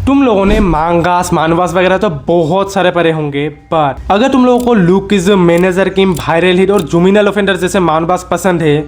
तुम लोगों ने मांगास मानवास वगैरह तो बहुत सारे पढ़े होंगे, पर अगर तुम लोगों को लुक किज, मैनेजर किम, वायरल हिट और जुमिनल ऑफेंडर जैसे मानवास पसंद है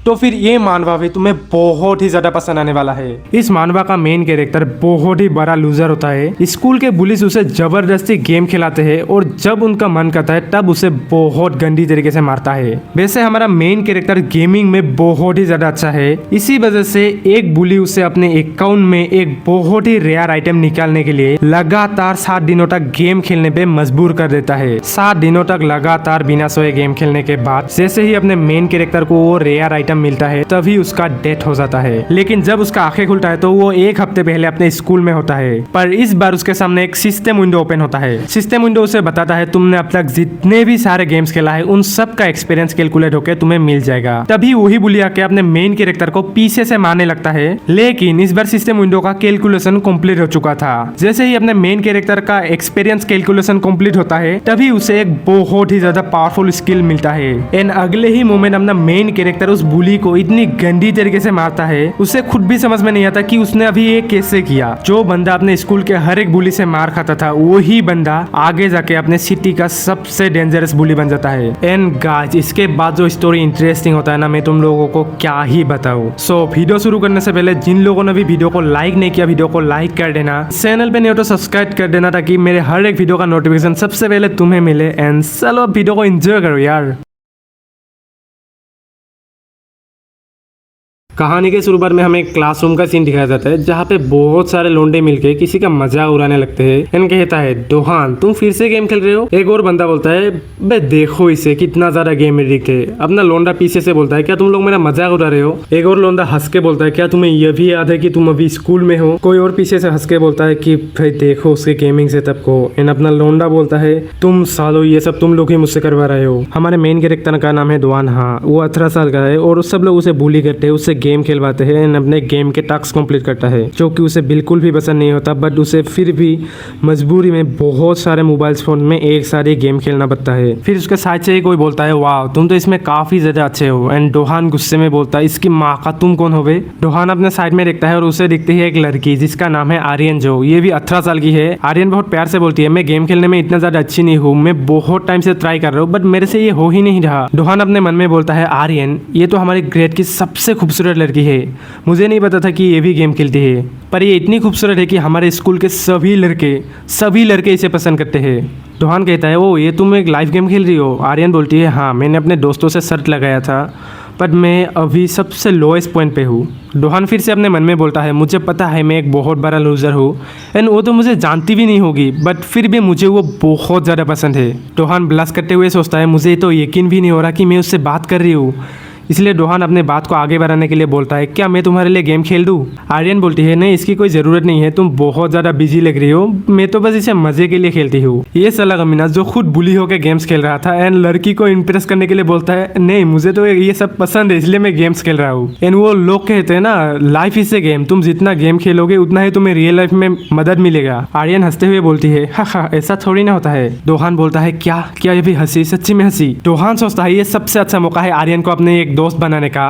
तो फिर ये मानवा भी तुम्हें बहुत ही ज्यादा पसंद आने वाला है। इस मानवा का मेन कैरेक्टर बहुत ही बड़ा लूजर होता है। स्कूल के बुलिस उसे जबरदस्ती गेम खिलाते हैं और जब उनका मन करता है तब उसे बहुत गंदी तरीके से मारता है। वैसे हमारा मेन कैरेक्टर गेमिंग में बहुत ही ज्यादा अच्छा है, इसी वजह से एक बुली उसे अपने अकाउंट में एक बहुत ही रेयर आइटम निकालने के लिए लगातार 7 दिनों तक गेम खेलने पे मजबूर कर देता है। 7 दिनों तक लगातार बिना सोए गेम खेलने के बाद जैसे ही अपने मेन कैरेक्टर को वो रेयर आइटम मिलता है तभी उसका डेथ हो जाता है। लेकिन जब उसका आंखें खुलता है तो वो एक हफ्ते पहले अपने स्कूल में होता है, पर इस बार उसके सामने एक सिस्टम विंडो ओपन होता है। सिस्टम विंडो उसे बताता है तुमने अब तक जितने भी सारे गेम्स खेला है उन सब का एक्सपीरियंस कैलकुलेट होकर तुम्हें मिल जाएगा। तभी वही बुली आके अपने मेन कैरेक्टर को पीछे से मारने लगता है, लेकिन इस बार सिस्टम विंडो का कैलकुलेशन कंप्लीट हो चुका था। जैसे ही अपने मेन कैरेक्टर का एक्सपीरियंस कैलकुलेशन कंप्लीट होता है तभी उसे एक बहुत ही ज्यादा पावरफुल स्किल मिलता है। एंड अगले ही मोमेंट अपना मेन कैरेक्टर उस बुली को इतनी गंदी तरीके से मारता है उसे खुद भी समझ में नहीं आता कि उसने अभी ये कैसे किया। जो बंदा अपने स्कूल के हर एक बुली से मार खाता था वही बंदा आगे जाके अपने सिटी का सबसे डेंजरस बुली बन जाता है। एंड गाइस इसके बाद जो स्टोरी इंटरेस्टिंग होता है ना, मैं तुम लोगों को क्या ही बताऊं। सो वीडियो शुरू करने से पहले जिन लोगों ने भी वीडियो को लाइक नहीं किया वीडियो को लाइक कर देना, चैनल पे नहीं हो तो सब्सक्राइब कर देना ताकि मेरे हर एक वीडियो का नोटिफिकेशन सबसे पहले तुम्हें मिले। एंड चलो वीडियो को एंजॉय करो यार। कहानी के शुरुआत में हमें एक क्लासरूम का सीन दिखाया जाता है जहाँ पे बहुत सारे लोंडे मिलके किसी का मजाक उड़ाने लगते हैं। एंड कहता है डोहान तुम फिर से गेम खेल रहे हो। एक और बंदा बोलता है बे देखो इसे कितना ज्यादा गेम एडिक्ट है। अपना लोंडा पीछे से बोलता है क्या तुम लोग मेरा मजाक उड़ा रहे हो। एक और लोंडा हंस के बोलता है क्या तुम्हें यह भी याद है कि तुम अभी स्कूल में हो। कोई और पीछे से हंस के बोलता है कि भाई देखो उसके गेमिंग सेटअप को। एंड अपना लोंडा बोलता है तुम सालो ये सब तुम लोग ही मुझसे करवा रहे हो। हमारे मेन कैरेक्टर का नाम है डोहान। हाँ वो 18 साल का है और सब लोग उसे बुली करते हैं, उससे गेम खेलवाते हैं एंड अपने गेम के टास्क कंप्लीट करता है जो कि उसे बिल्कुल भी पसंद नहीं होता। बट उसे फिर भी मजबूरी में बहुत सारे मोबाइल फोन में एक साथ गेम खेलना पड़ता है। फिर उसके साइड से ही कोई बोलता है वाह तुम तो इसमें काफी ज्यादा अच्छे हो। एंड डोहान गुस्से में बोलता है इसकी माँ का तुम कौन हो बे। डोहान अपने साइड में देखता है और उसे दिखती है एक लड़की जिसका नाम है आर्यन, जो ये भी 18 साल की है। आर्यन बहुत प्यार से बोलती है मैं गेम खेलने में इतना ज्यादा अच्छी नहीं हूँ, मैं बहुत टाइम से ट्राई कर रहा हूँ बट मेरे से ये हो ही नहीं रहा। डोहान अपने मन में बोलता है आर्यन ये तो हमारे ग्रेड की सबसे खूबसूरत लड़की है, मुझे नहीं पता था कि ये भी गेम खेलती है, पर ये इतनी खूबसूरत है कि हमारे स्कूल के सभी लड़के इसे पसंद करते हैं। डोहान कहता है ओ ये तुम एक लाइव गेम खेल रही हो। आर्यन बोलती है हाँ मैंने अपने दोस्तों से शर्त लगाया था बट मैं अभी सबसे लोएस्ट पॉइंट पे हूँ। डोहान फिर से अपने मन में बोलता है मुझे पता है मैं एक बहुत बड़ा लूजर हूँ एंड वो तो मुझे जानती भी नहीं होगी बट फिर भी मुझे वो बहुत ज़्यादा पसंद है। डोहान ब्लश करते हुए सोचता है मुझे तो यकीन भी नहीं हो रहा कि मैं उससे बात कर रही हूँ। इसलिए डोहान अपने बात को आगे बढ़ाने के लिए बोलता है क्या मैं तुम्हारे लिए गेम खेल दूँ। आर्यन बोलती है नहीं इसकी कोई ज़रूरत नहीं है, तुम बहुत ज़्यादा बिजी लग रही हो, मैं तो बस इसे मज़े के लिए खेलती हूँ। ये साला कमीना जो खुद बुली होकर गेम्स खेल रहा था एंड लड़की को इम्प्रेस करने के लिए बोलता है नहीं मुझे तो ये सब पसंद है इसलिए मैं गेम्स खेल रहा हूँ। एंड वो लोग कहते हैं ना लाइफ इज ए गेम, तुम जितना गेम खेलोगे उतना ही तुम्हें रियल लाइफ में मदद मिलेगा। आर्यन हंसते हुए बोलती है हाँ ऐसा थोड़ी ना होता है। डोहान बोलता है क्या ये भी हंसी, सच्ची में हंसी। डोहान सोचता है ये सबसे अच्छा मौका है आर्यन को अपने एक दोस्त बनाने का,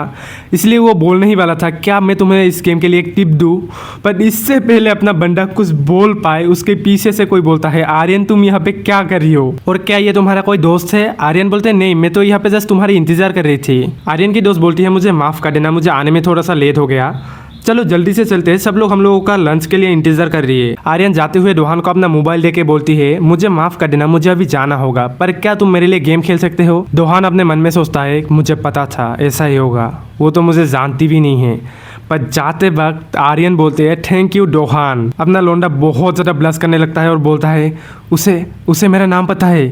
इसलिए वो बोलने ही वाला था क्या मैं तुम्हें इस गेम के लिए एक टिप दूं, पर इससे पहले अपना बंदा कुछ बोल पाए उसके पीछे से कोई बोलता है आर्यन तुम यहाँ पे क्या कर रही हो और क्या ये तुम्हारा कोई दोस्त है। आर्यन बोलते हैं नहीं मैं तो यहाँ पे जस्ट तुम्हारी इंतजार कर रही थी। आर्यन की दोस्त बोलती है मुझे माफ कर देना, मुझे आने में थोड़ा सा लेट हो गया, चलो जल्दी से चलते हैं, सब लोग हम लोगों का लंच के लिए इंतजार कर रही है। आर्यन जाते हुए डोहान को अपना मोबाइल देके बोलती है मुझे माफ कर देना मुझे अभी जाना होगा, पर क्या तुम मेरे लिए गेम खेल सकते हो। डोहान अपने मन में सोचता है मुझे पता था ऐसा ही होगा, वो तो मुझे जानती भी नहीं है। पर जाते वक्त आर्यन बोलते हैं थैंक यू डोहान। अपना लोंडा बहुत ज़्यादा ब्लश करने लगता है और बोलता है उसे मेरा नाम पता है,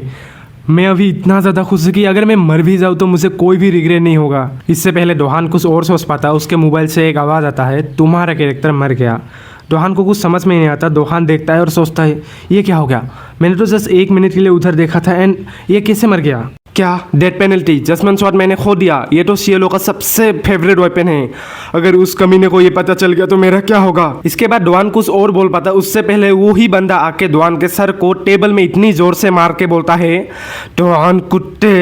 मैं अभी इतना ज़्यादा खुश हूँ कि अगर मैं मर भी जाऊँ तो मुझे कोई भी रिग्रेट नहीं होगा। इससे पहले डोहान कुछ और सोच पाता उसके मोबाइल से एक आवाज़ आता है तुम्हारा कैरेक्टर मर गया। डोहान को कुछ समझ में नहीं आता। डोहान देखता है और सोचता है ये क्या हो गया, मैंने तो जस्ट 1 मिनट के लिए उधर देखा था एंड ये कैसे मर गया। क्या डेथ पेनल्टी जजमेंट शॉट मैंने खो दिया, ये तो सीएलओ का सबसे फेवरेट वेपन है, अगर उस कमीने को ये पता चल गया तो मेरा क्या होगा। इसके बाद डोहान कुछ और बोल पाता उससे पहले वो ही बंदा आके डोहान के सर को टेबल में इतनी जोर से मार के बोलता है डोहान कुत्ते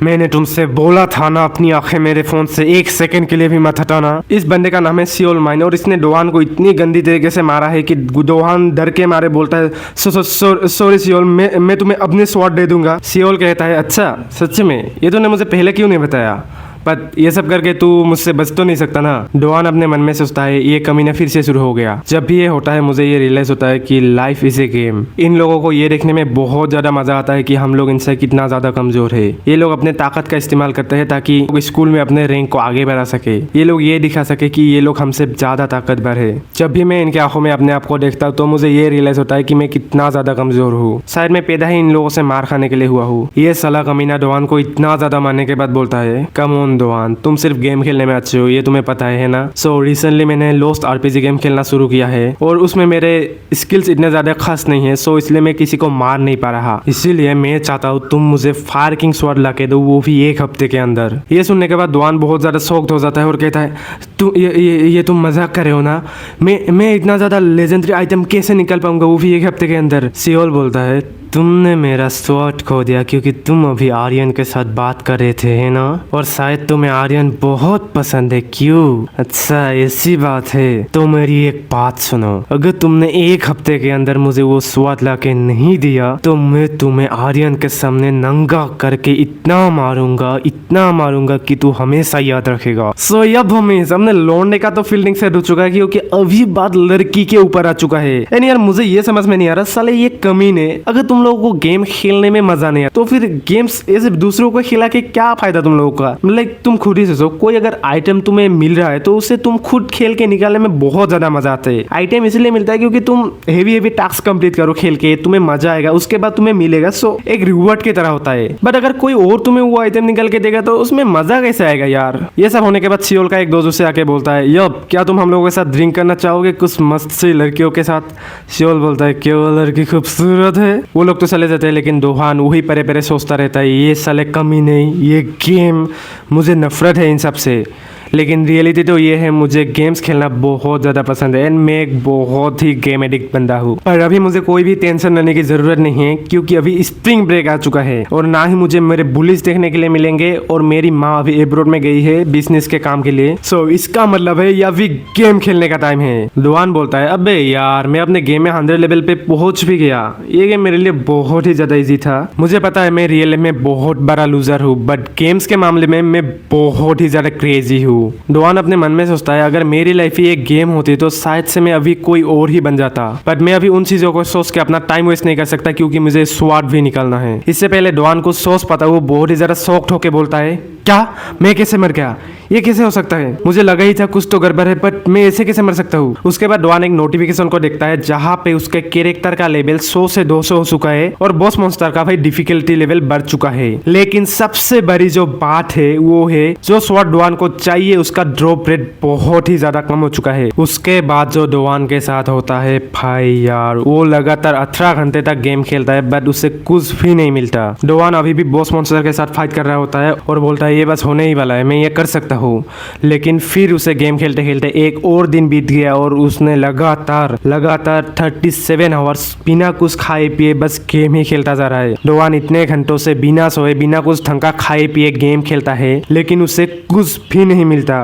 मैंने तुमसे बोला था ना अपनी आंखें मेरे फोन से 1 सेकंड के लिए भी मत हटाना। इस बंदे का नाम है सियोल माइन और इसने डोहान को इतनी गंदी तरीके से मारा है कि डोहान डर के मारे बोलता है सॉरी सियोल, मैं तुम्हें अपने स्वॉर्ड दे दूंगा। सियोल कहता है अच्छा सच में, ये तूने मुझे पहले क्यों नहीं बताया? पर ये सब करके तू मुझसे बच तो नहीं सकता ना। डोहान अपने मन में सोचता है ये कमीना फिर से शुरू हो गया। जब भी ये होता है मुझे ये रियलाइज होता है कि लाइफ इज ए गेम। इन लोगों को ये देखने में बहुत ज्यादा मजा आता है कि हम लोग इनसे कितना ज्यादा कमजोर है। ये लोग अपने ताकत का इस्तेमाल करते हैं ताकि स्कूल में अपने रैंक को आगे बढ़ा सके। ये लोग ये दिखा सके कि ये लोग हमसे ज्यादा ताकतवर है। जब भी मैं इनके आंखों में अपने आप को देखता हूँ तो मुझे ये रियलाइज होता है कि मैं कितना ज्यादा कमजोर हूँ। शायद मैं पैदा ही इन लोगों से मार खाने के लिए हुआ हूँ। ये साला कमीना डोहान को इतना ज्यादा मारने के बाद बोलता है कम ऑन डोहान, तुम सिर्फ गेम खेलने में अच्छे हो, ये तुम्हें पता है ना। सो रिसेंटली मैंने लोस्ट आरपीजी गेम खेलना शुरू किया है और उसमें मेरे स्किल्स इतने ज्यादा खास नहीं है। सो इसलिए मैं किसी को मार नहीं पा रहा। इसीलिए मैं चाहता हूँ तुम मुझे फायर किंग स्वॉर्ड ला के दो, वो भी 1 हफ्ते के अंदर। ये सुनने के बाद डोहान बहुत ज्यादा शॉक्ड हो जाता है और कहता है ये तुम मजाक कर रहे हो ना? मैं इतना ज्यादा लेजेंडरी आइटम कैसे निकाल पाऊंगा, वो भी 1 हफ्ते के अंदर? सियोल बोलता है तुमने मेरा स्वॉर्ड खो दिया क्योंकि तुम अभी आर्यन के साथ बात कर रहे थे, है ना? और शायद तुम्हें आर्यन बहुत पसंद है, क्यों? अच्छा ऐसी बात है तो मेरी एक बात सुनो, अगर तुमने 1 हफ्ते के अंदर मुझे वो स्वॉर्ड ला के नहीं दिया तो मैं तुम्हें आर्यन के सामने नंगा करके इतना मारूंगा कि तू हमेशा याद रखेगा। सो अब हमने लौंडे का तो फील्डिंग सेट हो चुका है क्योंकि अभी बात लड़की के ऊपर आ चुका है। यानी यार मुझे ये समझ में नहीं आ रहा साले ये कमीने, अगर तुम लोगों को गेम खेलने में मजा नहीं आता तो फिर गेम्स ऐसे दूसरों को खिला के क्या फायदा तुम लोगों का? मतलब तुम खुद ही सोचो, कोई अगर आइटम तुम्हें मिल रहा है तो उसे तुम खुद खेल के निकालने में बहुत ज्यादा मजा आता है। आइटम इसलिए मिलता है क्योंकि तुम हेवी टास्क कंप्लीट करो खेल के, तुम्हें मजा आएगा, उसके बाद तुम्हें मिलेगा। सो एक रिवॉर्ड की तरह होता है। बट अगर कोई और तुम्हें वो आइटम निकाल के देगा तो उसमें मजा कैसे आएगा यार? ये सब होने के बाद सियोल का एक दोस्त उसे आके बोलता है यब क्या तुम हम लोगों के साथ ड्रिंक करना चाहोगे कुछ मस्त सी लड़कियों के साथ? सियोल बोलता है क्यों, लड़की खूबसूरत है? वो लोग तो चले जाते हैं लेकिन डोहान वही परे परे सोचता रहता है ये साले कमी नहीं, ये गेम, मुझे नफरत है इन सब से। लेकिन रियलिटी तो ये है मुझे गेम्स खेलना बहुत ज़्यादा पसंद है एंड मैं एक बहुत ही गेम एडिक्ट बंदा हूँ। पर अभी मुझे कोई भी टेंशन लेने की ज़रूरत नहीं है क्योंकि अभी स्प्रिंग ब्रेक आ चुका है और ना ही मुझे मेरे बुलिस देखने के लिए मिलेंगे और मेरी माँ अभी एब्रोड में गई है बिजनेस के काम के लिए। सो इसका मतलब है या भी गेम खेलने का टाइम है। डोहान बोलता है अबे यार मैं अपने गेम में 100 लेवल पे पहुंच भी गया। ये गेम मेरे लिए बहुत ही ज़्यादा ईजी था। मुझे पता है मैं रियल लाइफ में बहुत बड़ा लूजर हूँ बट गेम्स के मामले में मैं बहुत ही ज़्यादा क्रेजी हूँ। डोहान अपने मन में सोचता है अगर मेरी लाइफ ही एक गेम होती तो शायद से मैं अभी कोई और ही बन जाता। बट मैं अभी उन चीजों को सोच के अपना टाइम वेस्ट नहीं कर सकता क्योंकि मुझे स्वॉर्ड भी निकालना है। इससे पहले डोहान को सोच पाता वो बहुत ही ज्यादा शॉक्ड होकर बोलता है क्या मैं कैसे मर गया, ये कैसे हो सकता है? मुझे लगा ही था कुछ तो गड़बड़ है बट मैं ऐसे कैसे मर सकता हूँ? उसके बाद डोहान एक नोटिफिकेशन को देखता है जहाँ पे उसके कैरेक्टर का लेवल 100 से 200 हो चुका है और बॉस मॉन्स्टर का भाई डिफिकल्टी लेवल बढ़ चुका है। लेकिन सबसे बड़ी जो बात है वो है जो स्वॉर्ड डोहान को चाहिए उसका ड्रॉप रेट बहुत ही ज्यादा कम हो चुका है। उसके बाद जो डोहान के साथ होता है भाई यार वो लगातार 18 घंटे तक गेम खेलता है बट उसे कुछ भी नहीं मिलता। डोहान अभी भी बॉस मॉन्स्टर के साथ फाइट कर रहा होता है और बोलता है ये बस होने ही वाला है, मैं ये कर सकता हूँ। लेकिन फिर उसे गेम खेलते खेलते एक और दिन बीत गया और उसने लगातार 37 आवर्स बिना कुछ खाए पिए बस गेम ही खेलता जा रहा है। डोहान इतने घंटों से बिना सोए बिना कुछ ढंग का खाए पिए गेम खेलता है लेकिन उसे कुछ भी नहीं मिलता।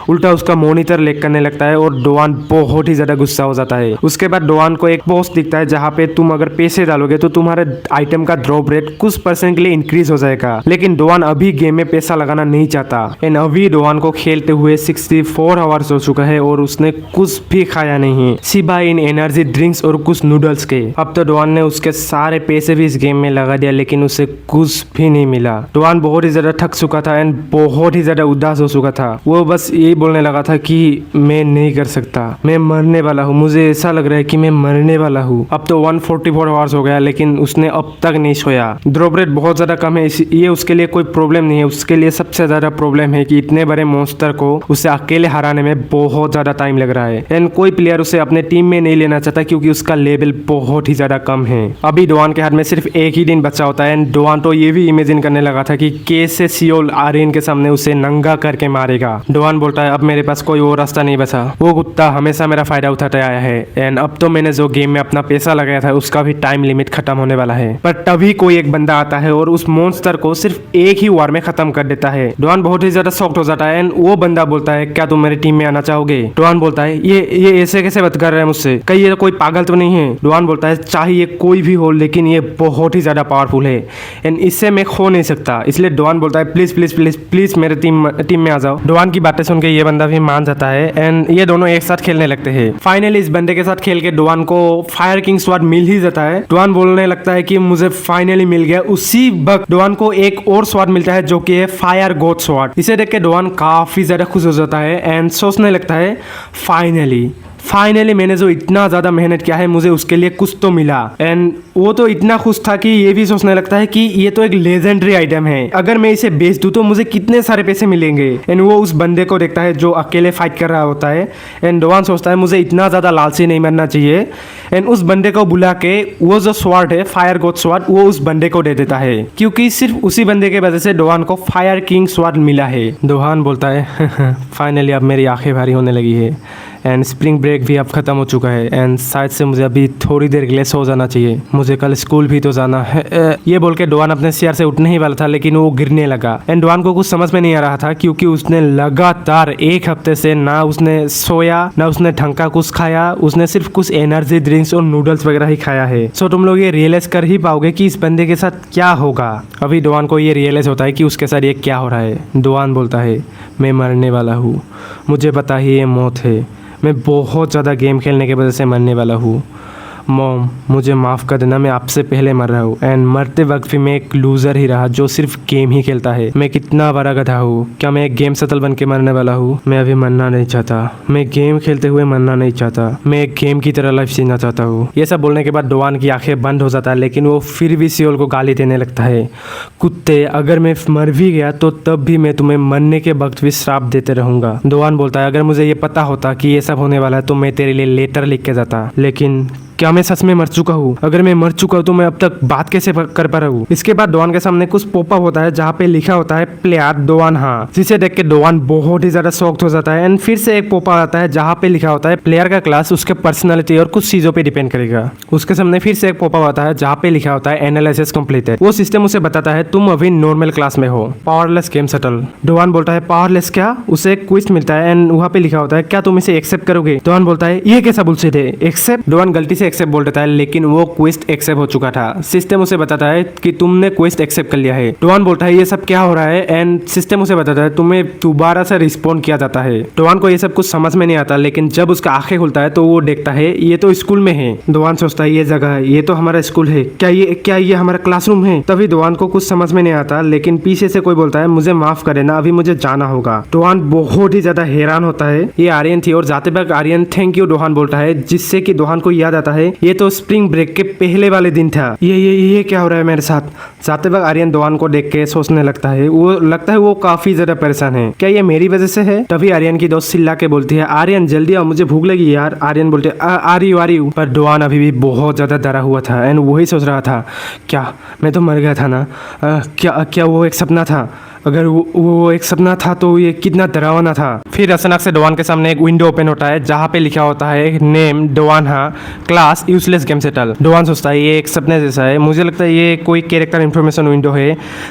उल्टा उसका मॉनिटर लैग करने लगता है और डोहान बहुत ही ज्यादा गुस्सा हो जाता है। उसके बाद डोहान को एक पोस्ट दिखता है जहाँ पे तुम अगर पैसे डालोगे तो तुम्हारे आइटम का ड्रॉप रेट कुछ % के लिए इंक्रीज हो जाएगा। लेकिन डोहान अभी गेम में पैसा लगाना नहीं चाहता एंड अभी डोहान को खेलते हुए 64 आवर्स हो चुका है और उसने कुछ भी खाया नहीं सिवाय इन एनर्जी ड्रिंक्स और कुछ नूडल्स के। अब तो डोहान ने उसके सारे पैसे भी इस गेम में लगा दिया लेकिन उसे कुछ भी नहीं मिला। डोहान बहुत ही ज्यादा थक चुका था एंड बहुत ही ज्यादा उदास हो चुका था। वो बस यही बोलने लगा था कि मैं नहीं कर सकता, मैं मरने वाला हूँ, मुझे ऐसा लग रहा है कि मैं मरने वाला हूँ। अब तो 144 आवर्स हो गया लेकिन उसने अब तक नहीं सोया। ड्रॉप रेट बहुत ज्यादा कम है, ये उसके लिए कोई प्रॉब्लम नहीं है, उसके लिए सबसे ज़्यादा प्रॉब्लम है कि इतने बड़े मॉन्स्टर को उसे अकेले हराने में बहुत ज़्यादा टाइम लग रहा है एंड कोई प्लेयर उसे अपने टीम में नहीं लेना चाहता क्योंकि उसका लेवल बहुत ही ज़्यादा कम है। अभी डोआन के हाथ में सिर्फ एक ही दिन बचा होता है एंड डोआन तो ये भी इमेजिन करने लगा था कि कैसे सियोल आर्यन के सामने उसे नंगा करके मारेगा। डोआन बोलता है अब मेरे पास कोई और रास्ता नहीं बचा, वो कुत्ता हमेशा मेरा फायदा उठाते आया है एंड अब तो मैंने जो गेम में अपना पैसा लगाया था उसका भी टाइम लिमिट खत्म होने वाला है। पर तभी कोई एक बंदा आता है और उस मॉन्स्टर को सिर्फ एक ही वार में खत्म कर देता है। डोआन बहुत ही ज्यादा शॉक्ड हो जाता है एंड वो बंदा बोलता है क्या तुम मेरी टीम में आना चाहोगे? डोआन बोलता है ये ऐसे कैसे बात कर रहे हैं मुझसे, कहीं ये कोई पागल तो नहीं है? डोआन बोलता है चाहे ये कोई भी हो लेकिन ये बहुत ही ज्यादा पावरफुल है एंड इससे मैं खो नहीं सकता, इसलिए डोआन बोलता है प्लीज प्लीज प्लीज प्लीज मेरे टीम में आ जाओ। डोआन की बातें सुन के ये बंदा भी मान जाता है एंड ये दोनों एक साथ खेलने लगते हैं। फाइनली इस बंदे के साथ खेल के डोआन को फायर किंग स्वॉर्ड मिल ही जाता है। डोआन बोलने लगता है कि मुझे फाइनली मिल गया। उसी वक्त डोआन को एक और स्वॉर्ड मिलता है जो कि है फायर गॉड स्वॉर्ड। इसे देख के डोआन काफी ज्यादा खुश हो जाता है एंड सोचने लगता है फाइनली मैंने जो इतना ज़्यादा मेहनत किया है मुझे उसके लिए कुछ तो मिला। एंड वो तो इतना खुश था कि ये भी सोचने लगता है कि ये तो एक लेजेंडरी आइटम है, अगर मैं इसे बेच दूँ तो मुझे कितने सारे पैसे मिलेंगे। एंड वो उस बंदे को देखता है जो अकेले फाइट कर रहा होता है एंड डोआन सोचता है मुझे इतना ज़्यादा लालची नहीं बनना चाहिए एंड उस बंदे को बुला के वो जो स्वॉर्ड है फायर गॉड स्वॉर्ड वो उस बंदे को दे देता है क्योंकि सिर्फ उसी बंदे के वजह से डोआन को फायर किंग स्वॉर्ड मिला है। डोआन बोलता है फाइनली अब मेरी आंखें भारी होने लगी है एंड स्प्रिंग ब्रेक भी अब ख़त्म हो चुका है एंड शायद से मुझे अभी थोड़ी देर के लिए सो जाना चाहिए, मुझे कल स्कूल भी तो जाना है। ये बोल के डोआन अपने चेयर से उठने ही वाला था लेकिन वो गिरने लगा एंड डोआन को कुछ समझ में नहीं आ रहा था क्योंकि उसने लगातार एक हफ्ते से ना उसने सोया ना उसने ढंग का कुछ खाया, उसने सिर्फ कुछ एनर्जी ड्रिंक्स और नूडल्स वगैरह ही खाया है। सो तुम लोग ये रियलाइज कर ही पाओगे कि इस बंदे के साथ क्या होगा। अभी डोआन को ये रियलाइज होता है कि उसके साथ ये क्या हो रहा है। डोआन बोलता है मैं मरने वाला हूँ, मुझे पता ही ये मौत है, मैं बहुत ज़्यादा गेम खेलने की वजह से मरने वाला हूँ। मॉम मुझे माफ़ कर देना, मैं आपसे पहले मर रहा हूँ एंड मरते वक्त भी मैं एक लूज़र ही रहा जो सिर्फ गेम ही खेलता है। मैं कितना बड़ा गधा हूँ, क्या मैं एक गेम सतल बन के मरने वाला हूँ? मैं अभी मरना नहीं चाहता, मैं गेम खेलते हुए मरना नहीं चाहता, मैं एक गेम की तरह लाइफ जीना चाहता हूँ। ये सब बोलने के बाद डोआन की आंखें बंद हो जाता है लेकिन वो फिर भी सियोल को गाली देने लगता है, कुत्ते अगर मैं मर भी गया तो तब भी मैं तुम्हें मरने के वक्त भी श्राप देते रहूँगा। डोआन बोलता है अगर मुझे ये पता होता कि ये सब होने वाला है तो मैं तेरे लिए लेटर लिख के जाता, लेकिन क्या मैं सच में मर चुका हूँ? अगर मैं मर चुका हूँ तो मैं अब तक बात कैसे कर पा रहा हूँ? इसके बाद डोआन के सामने कुछ पॉपअप होता है जहाँ पे लिखा होता है प्लेयर डोआन हाँ, जिसे देख के डोआन बहुत ही ज्यादा शॉक्ड हो जाता है एंड फिर से एक पॉपअप आता है जहाँ पे लिखा होता है प्लेयर का क्लास उसके पर्सनैलिटी और कुछ चीजों पे डिपेंड करेगा। उसके सामने फिर से एक पॉपअप आता है जहाँ पे लिखा होता है एनालिसिस कंप्लीटेड। वो सिस्टम उसे बताता है तुम अभी नॉर्मल क्लास में हो, पावरलेस गेम सेटल। डोआन बोलता है पावरलेस क्या? उसे एक क्विज मिलता है एंड वहाँ पे लिखा होता है क्या तुम इसे एक्सेप्ट करोगे? डोआन बोलता है ये कैसा बुलशिट है, एक्सेप्ट? डोआन गलती से एक्सेप्ट बोल देता है लेकिन वो क्वेस्ट एक्सेप्ट हो चुका था। सिस्टम उसे बताता है कि तुमने क्वेस्ट एक्सेप्ट कर लिया है। डोआन बोलता है ये सब क्या हो रहा है एंड सिस्टम उसे बताता है तुम्हें दोबारा से रिस्पॉन्ड किया जाता है। डोआन को ये सब कुछ समझ में नहीं आता लेकिन जब उसका आंखें खुलता है तो वो देखता है ये तो स्कूल में है। डोआन सोचता है ये जगह है, ये तो हमारा स्कूल है, क्या ये हमारा क्लासरूम है? तभी डोआन को कुछ समझ में नहीं आता लेकिन पीछे से कोई बोलता है मुझे माफ करे ना, अभी मुझे जाना होगा। डोआन बहुत ही ज्यादा हैरान होता है, ये आर्यन थी और जाते वक्त आर्यन थैंक यू डोआन बोलता है जिससे कि डोआन को याद आता है ये तो स्प्रिंग ब्रेक के पहले वाले दिन था, ये क्या हो रहा है मेरे साथ? जाते वक्त आर्यन डोआन को देख के सोचने लगता है, वो काफी ज्यादा परेशान है, क्या ये मेरी वजह से है? तभी आर्यन की दोस्त चिल्ला के बोलती है आर्यन जल्दी आओ मुझे भूख लगी यार। आर्यन बोलते आ रही हूँ। पर डोआन अभी भी बहुत ज्यादा डरा हुआ था एंड वही सोच रहा था क्या मैं तो मर गया था ना, क्या वो एक सपना था? अगर वो एक सपना था तो ये कितना डरावना था। फिर अचानक से डोआन के सामने एक विंडो ओपन होता है जहाँ पे लिखा होता है नेम डोआन हाँ, क्लास यूजलेस गेम सेटल। डोआन सोचता है ये एक सपने जैसा है, मुझे लगता है ये कोई कैरेक्टर इन्फॉर्मेशन विंडो है।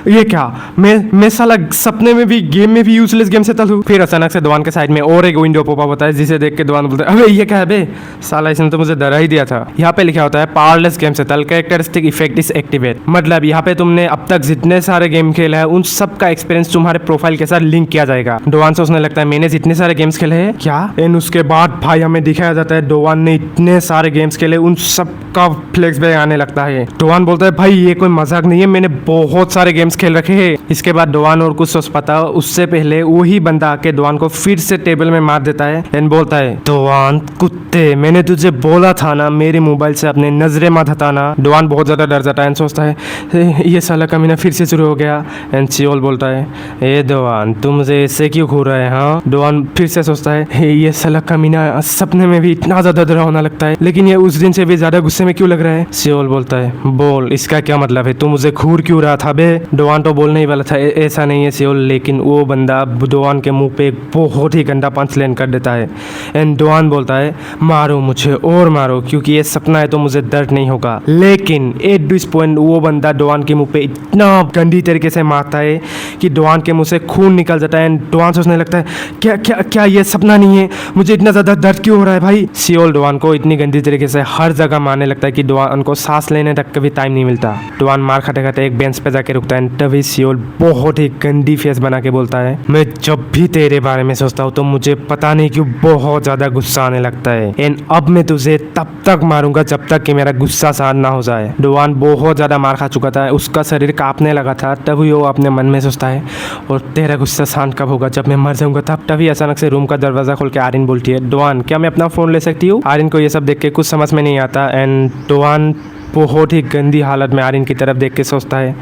ये क्या मैं साला सपने में भी गेम में भी यूजलेस गेम सेटल हूँ। फिर अचानक से डोआन के साइड में और एक विंडो पॉपअप होता है जिसे देख के डोआन बोलता है अबे ये क्या है बे साला, इसने तो मुझे डरा ही दिया था। यहाँ पे लिखा होता है powerless game settle characteristic effect is activate, मतलब यहाँ पे तुमने अब तक जितने सारे गेम खेले हैं उन सब का एक्सपीरियंस तुम्हारे प्रोफाइल के साथ लिंक किया जाएगा। डोआन सोचने लगता है मैंने जितने सारे गेम्स खेले हैं क्या? एंड उसके बाद भाई हमें दिखाया जाता है डोआन ने इतने सारे गेम्स खेले उन सब का फ्लेक्स बैक आने लगता है। डोआन बोलता है भाई ये कोई मजाक नहीं है, मैंने बहुत सारे गेम्स खेल रखे हैं। इसके बाद डोआन और कुछ सोच पाता उससे पहले वही बंदा आके डोआन को फिर से टेबल में मार देता है एंड बोलता है डोआन कुत्ते मैंने तुझे बोला था ना मेरे मोबाइल से अपने नजरें मत हटाना। डोआन बहुत ज्यादा डर जाता है एंड सोचता है ये साला कमीना फिर से शुरू हो गया। एंड सियोल बोलता है, ए डोवान तुम मुझे ऐसे क्यों घूर रहे हैं? हाँ, डोवान फिर से सोचता है, ये साला कमीना सपने में भी इतना ज्यादा डरावना लगता है, लेकिन ये उस दिन से भी ज्यादा गुस्से में क्यों लग रहा है? सियोल बोलता है, बोल इसका क्या मतलब है, तू मुझे घूर क्यों रहा था बे? डोवान तो बोलने ही वाला था ऐसा नहीं है सियोल, लेकिन वो बंदा डोवान के मुंह पे एक बहुत ही गंदा पंच लैंड कर देता है। एंड डोवान बोलता है, मारो मुझे और मारो, क्योंकि ये सपना है तो मुझे दर्द नहीं होगा। लेकिन एट दिस पॉइंट वो बंदा डोवान के मुंह पे इतना गंदी तरीके से मारता है कि डोवान के मुंह से खून निकल जाता है। एंड डोवान सोचने लगता है, क्या क्या क्या ये सपना नहीं है, मुझे इतना ज्यादा दर्द क्यों हो रहा है भाई? सियोल डोवान को इतनी गंदी तरीके से हर जगह मारने लगता है कि डोवान को सांस लेने तक कभी टाइम नहीं मिलता। डोवान मार खाते खाते एक बेंच पे जाके रुकता है। तभी सियोल बहुत ही गंदी फेस बना के बोलता है, मैं जब भी तेरे बारे में सोचता हूँ तो मुझे पता नहीं क्यों बहुत ज्यादा गुस्सा आने लगता है। एंड अब मैं तुझे तब तक मारूंगा जब तक कि मेरा गुस्सा शांत ना हो जाए। डोवान बहुत ज्यादा मार खा चुका था, उसका शरीर कांपने लगा था। तभी वो अपने मन में सोचता है, और तेरा गुस्सा शांत कब होगा, जब मैं मर जाऊंगा तब। तभी अचानक से रूम का दरवाजा खोल के आर्यन बोलती है, डोवान क्या मैं अपना फोन ले सकती हूँ? आर्यन को ये सब देख के कुछ समझ में नहीं आता। एंड डोवान बहुत ही गंदी हालत में आर्यन की तरफ देख के सोचता है,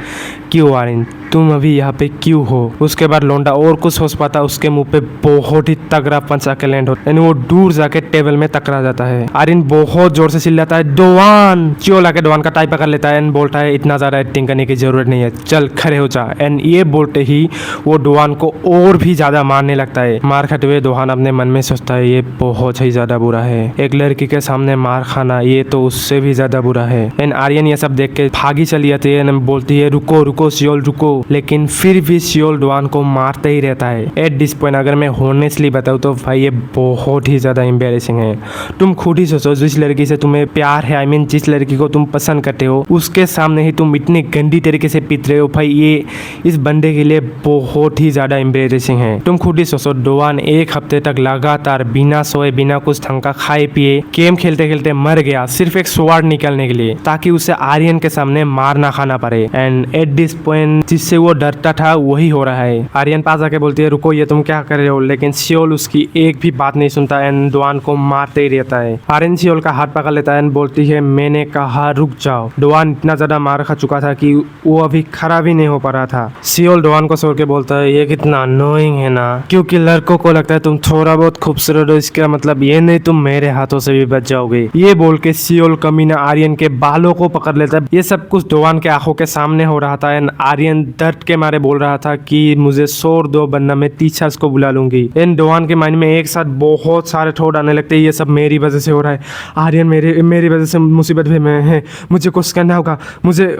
क्यों आर्यन तुम अभी यहाँ पे क्यों हो? उसके बाद लोंडा और कुछ सोच पाता, उसके मुंह पे बहुत ही तगड़ा पंच आके लैंड होता है। वो दूर जाके टेबल में टकरा जाता है। आर्यन बहुत जोर से चिल्लाता है, डोवान! चियोल आके डोवान का टाई पकड़ लेता है एंड बोलता है, इतना ज्यादा एक्टिंग करने की जरूरत नहीं है, चल खड़े हो जा। एंड ये बोलते ही वो डोवान को और भी ज्यादा मारने लगता है। मार खाते हुए डोवान अपने मन में सोचता है, ये बहुत ही ज्यादा बुरा है, एक लड़की के सामने मार खाना ये तो उससे भी ज्यादा बुरा है। एंड आर्यन ये सब देख के भागी चली जाती है, बोलती है, रुको रुको सियोल रुको। लेकिन फिर भी सियोल डोवान को मारते ही रहता है। एट दिस पॉइंट अगर मैं होनेस्टली बताऊँ तो भाई ये बहुत ही ज़्यादा एम्बेरेसिंग है। तुम खुद ही सोचो, जिस लड़की से तुम्हें प्यार है, आई मीन जिस लड़की को तुम पसंद करते हो, उसके सामने ही तुम इतनी गंदी तरीके से पीट रहे हो। भाई ये इस बंदे के लिए बहुत ही ज़्यादा एम्बेरेसिंग है। तुम खुद ही सोचो, डोवान एक हफ्ते तक लगातार बिना सोए बिना कुछ ढंग का खाए पिए गेम खेलते खेलते मर गया, सिर्फ एक स्वाड निकालने के लिए, ताकि उसे आर्यन के सामने मार ना खाना पड़े। एंड एट दिस पॉइंट जिससे वो डरता था वही हो रहा है। आर्यन पास आके बोलती है, रुको ये तुम क्या कर रहे हो? लेकिन सियोल उसकी एक भी बात नहीं सुनता एंड डोवान को मारते ही रहता है। आर्यन सियोल का हाथ पकड़ लेता है एंड बोलती है, मैंने कहा रुक जाओ। डोवान इतना ज्यादा मार खा चुका था कि वो अभी खड़ा भी नहीं हो पा रहा था। सियोल डोवान को छोड़ के बोलता है, ये कितना अनोइंग है ना, क्योंकि लड़कों को लगता है तुम थोड़ा बहुत खूबसूरत हो, इसका मतलब ये नहीं तुम मेरे हाथों से भी बच जाओगे। ये बोल के सियोल कमीना आर्यन के बालों को पकड़ लेता है। ये सब कुछ डोवान के आंखों के सामने हो रहा था एंड आर्यन दर्द के मारे बोल रहा था कि मुझे छोड़ दो वरना मैं टीचर्स को बुला लूंगी। एंड डोवान के माइंड में एक साथ बहुत सारे थॉट आने लगते हैं, ये सब मेरी वजह से हो रहा है, आर्यन मेरी वजह से मुसीबत में है, मुझे कुछ करना होगा,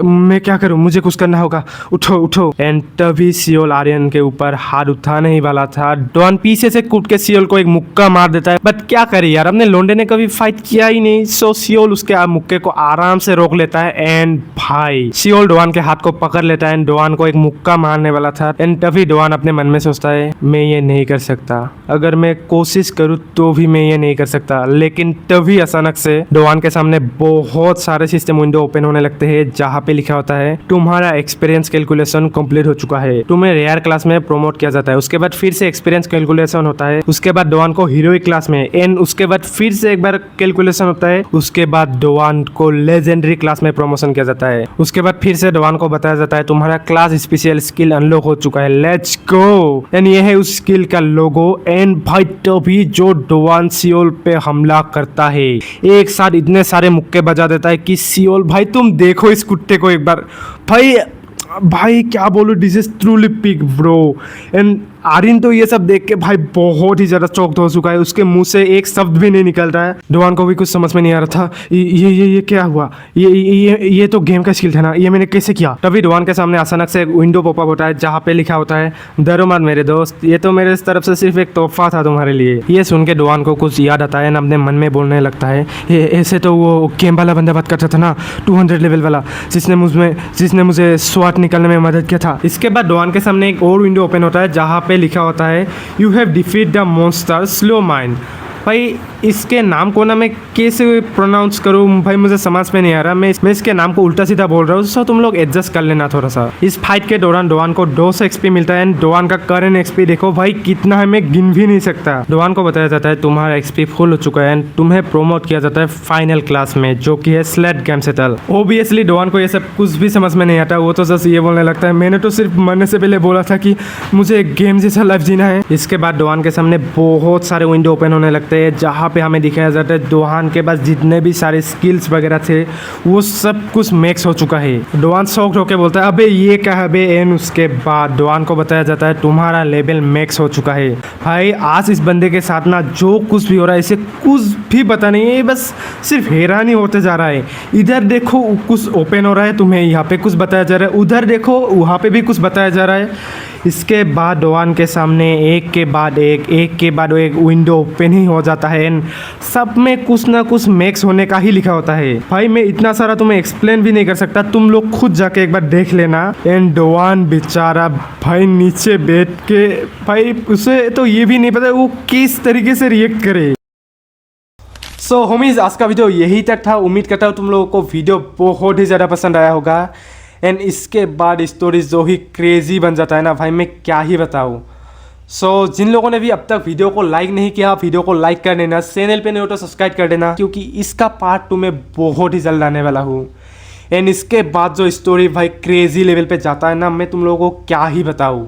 मैं क्या करूं, मुझे कुछ करना होगा, उठो उठो। एंड तभी सियोल आर्यन के ऊपर हाथ उठाने ही वाला था। डोवान पीछे से कूद के सियोल को एक मुक्का मार देता है। बट क्या करे यार, अपने लोंडे ने कभी फाइट किया ही नहीं, सो सियोल उसके मुक्के को आराम से रोक लेता है। एंड भाई सियोल डोवान के हाथ को पकड़ लेता है एंड डोवान को एक मुक्का मारने वाला था। एंड तभी डोवान अपने मन में सोचता है, मैं ये नहीं कर सकता, अगर मैं कोशिश करूँ तो भी मैं ये नहीं कर सकता। लेकिन तभी अचानक से डोवान के सामने बहुत सारे सिस्टम विंडो ओपन होने लगते हैं, जहाँ पे लिखा होता है, तुम्हारा एक्सपीरियंस कैलकुलेशन कंप्लीट हो चुका है, तुम्हें रेयर क्लास में प्रमोट किया जाता है। उसके बाद फिर से एक्सपीरियंस कैलकुलेशन होता है, उसके बाद डोवान को हीरोइक क्लास में, एंड उसके बाद फिर से एक बार कैलकुलेशन होता है, उसके बाद डोवान को लेजेंडरी क्लास में प्रमोशन किया जाता है। उसके बाद फिर से डोवान को बताया जाता है, तुम्हारा क्लास स्पेशल स्किल अनलॉक हो चुका है, लेट्स गो। एंड ये है उस स्किल का लोगो। एंड भाई तभी जो डोवान सियोल पे हमला करता है, एक साथ इतने सारे मुक्के बजा देता है कि सियोल भाई तुम देखो इस कुत्ते को एक बार। भाई क्या बोलूं, this is truly pig bro. And Aryan तो ये सब देख के भाई बहुत ही ज्यादा चौंक हो चुका है, उसके मुंह से एक शब्द भी नहीं निकल रहा है। डोवान को भी कुछ समझ में नहीं आ रहा था, ये क्या हुआ, ये तो गेम का स्किल था ना, ये मैंने कैसे किया। तभी डोवान के सामने अचानक से एक विंडो पॉपअप होता है, जहाँ पे लिखा होता है, डरो मत मेरे दोस्त, ये तो मेरे तरफ से सिर्फ एक तोहफा था तुम्हारे लिए। ये सुन के डोवान को कुछ याद आता है, अपने मन में बोलने लगता है, ऐसे तो वो गेम वाला बंदा बात करता था ना, 200 लेवल वाला, जिसने मुझे स्वाट निकालने में मदद किया था। इसके बाद डोवान के सामने एक और विंडो ओपन होता है, जहाँ पे लिखा होता है, you have defeat the monster slow mind. भाई इसके नाम को ना मैं कैसे प्रोनाउंस करूँ भाई, मुझे समझ में नहीं आ रहा। मैं इसके नाम को उल्टा सीधा बोल रहा हूँ, सो तुम लोग एडजस्ट कर लेना थोड़ा सा। इस फाइट के दौरान डोआन को 200 एक्सपी मिलता है एंड डोआन का करंट एक्सपी देखो भाई कितना है, मैं गिन भी नहीं सकता। डोआन को बताया जाता है तुम्हारा एक्सपी फुल हो चुका है एंड तुम्हें प्रोमोट किया जाता है फाइनल क्लास में, जो कि है स्लेट गेम सेटल। ओबियसली डोआन को ये सब कुछ भी समझ में नहीं आता, वो तो जस्ट ये बोलने लगता है मैंने तो सिर्फ मरने से पहले बोला था कि मुझे एक गेम जैसा लाइफ जीना है। इसके बाद डोआन के सामने बहुत सारे विंडो ओपन होने लगते हैं, जहाँ पे हमें दिखाया जाता है डोआन के पास जितने भी सारे स्किल्स वगैरह थे वो सब कुछ मैक्स हो चुका है। डोआन शॉक्ड होकर बोलता है अबे ये क्या है बे। एंड उसके बाद डोआन को बताया जाता है तुम्हारा लेवल मैक्स हो चुका है। भाई आज इस बंदे के साथ ना जो कुछ भी हो रहा है इसे कुछ भी पता नहीं है, बस सिर्फ हैरानी होते जा रहा है। इधर देखो कुछ ओपन हो रहा है, तुम्हें यहाँ पे कुछ बताया जा रहा है, उधर देखो वहाँ पे भी कुछ बताया जा रहा है। इसके बाद डोआन के सामने एक के बाद एक विंडो ओपन ही हो जाता है एंड सब में कुछ ना कुछ मैक्स होने का ही लिखा होता है। भाई मैं इतना सारा तुम्हें एक्सप्लेन भी नहीं कर सकता, तुम लोग खुद जाके एक बार देख लेना। एंड डोआन बेचारा भाई नीचे बैठ के, भाई उसे तो ये भी नहीं पता वो किस तरीके से रिएक्ट करे। सो होमीज आज का वीडियो यही तक था। उम्मीद करता हूँ तुम लोगों को वीडियो बहुत ही ज़्यादा पसंद आया होगा। एंड इसके बाद स्टोरी जो ही क्रेजी बन जाता है ना भाई, मैं क्या ही बताऊँ। सो जिन लोगों ने भी अब तक वीडियो को लाइक नहीं किया, वीडियो को लाइक कर देना, चैनल पे नहीं हो तो सब्सक्राइब कर देना, क्योंकि इसका पार्ट 2 में बहुत ही जल्द आने वाला हूँ। एंड इसके बाद जो स्टोरी भाई क्रेजी लेवल पे जाता है ना, मैं तुम लोगों को क्या ही बताऊँ।